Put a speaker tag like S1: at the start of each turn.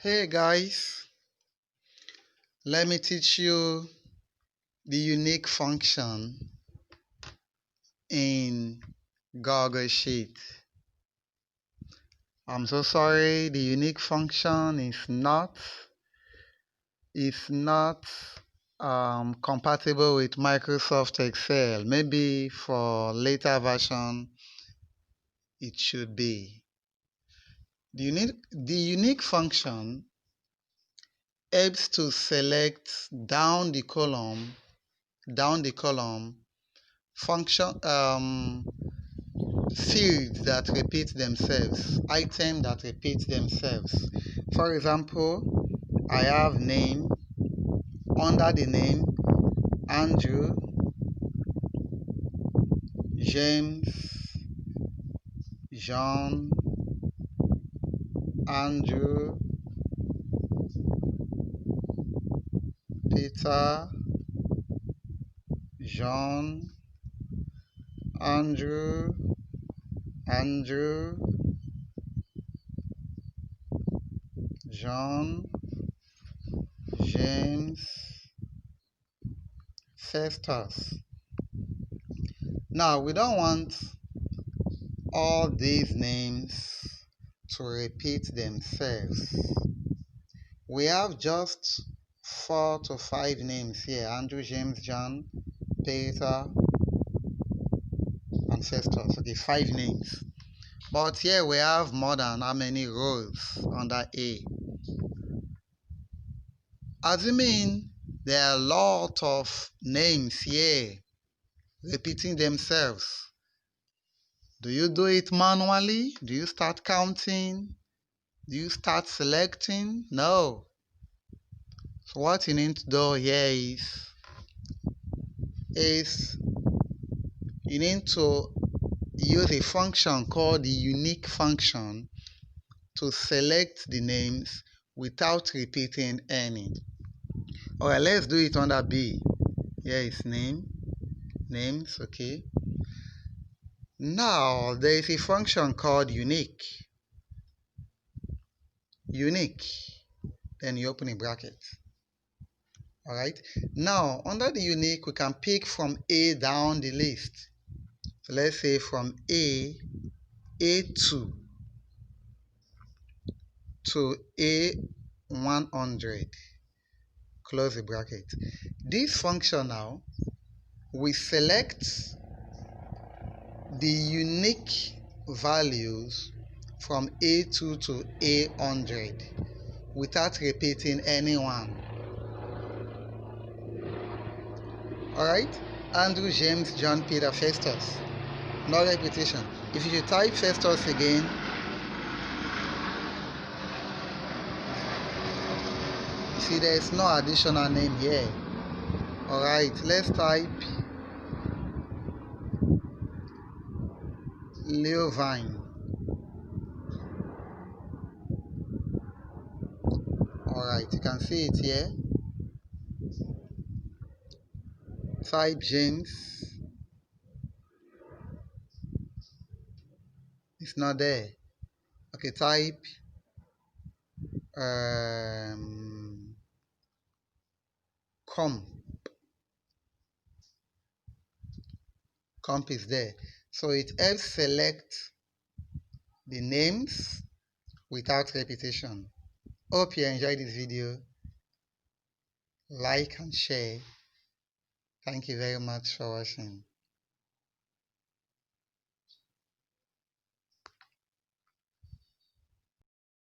S1: Hey guys, let me teach you the unique function in Google Sheet. I'm so sorry, the unique function is not compatible with Microsoft Excel. Maybe for later version it should be. The unique function helps to select down the column function fields that repeat themselves, items that repeat themselves. For example, I have name. Under the name, Andrew, James, John, Andrew, Peter, John, Andrew, John, James, Festus. Now, we don't want all these names to repeat themselves. We have just 4 to 5 names here: Andrew, James, John, Peter, and Festus. Okay, 5 names. But here we have more than how many rows under A? Assuming there are a lot of names here repeating themselves, do you do it manually? Do you start counting? Do you start selecting? No. So what you need to do here is you need to use a function called the unique function to select the names without repeating any. Alright, let's do it under B. Here is names, okay. Now there is a function called unique. Then you open a bracket. Alright, now under the unique we can pick from A down the list. So let's say from A2 to A100. Close the bracket. This function now, we select the unique values from A2 to A100 without repeating anyone. Alright, Andrew, James, John, Peter, Festus. No repetition. If you type Festus again, you see there is no additional name here. Alright, let's type Leovine. Alright, you can see it here. Type James. It's not there. Okay, type comp is there. So it helps select the names without repetition. Hope you enjoyed this video. Like and share. Thank you very much for watching.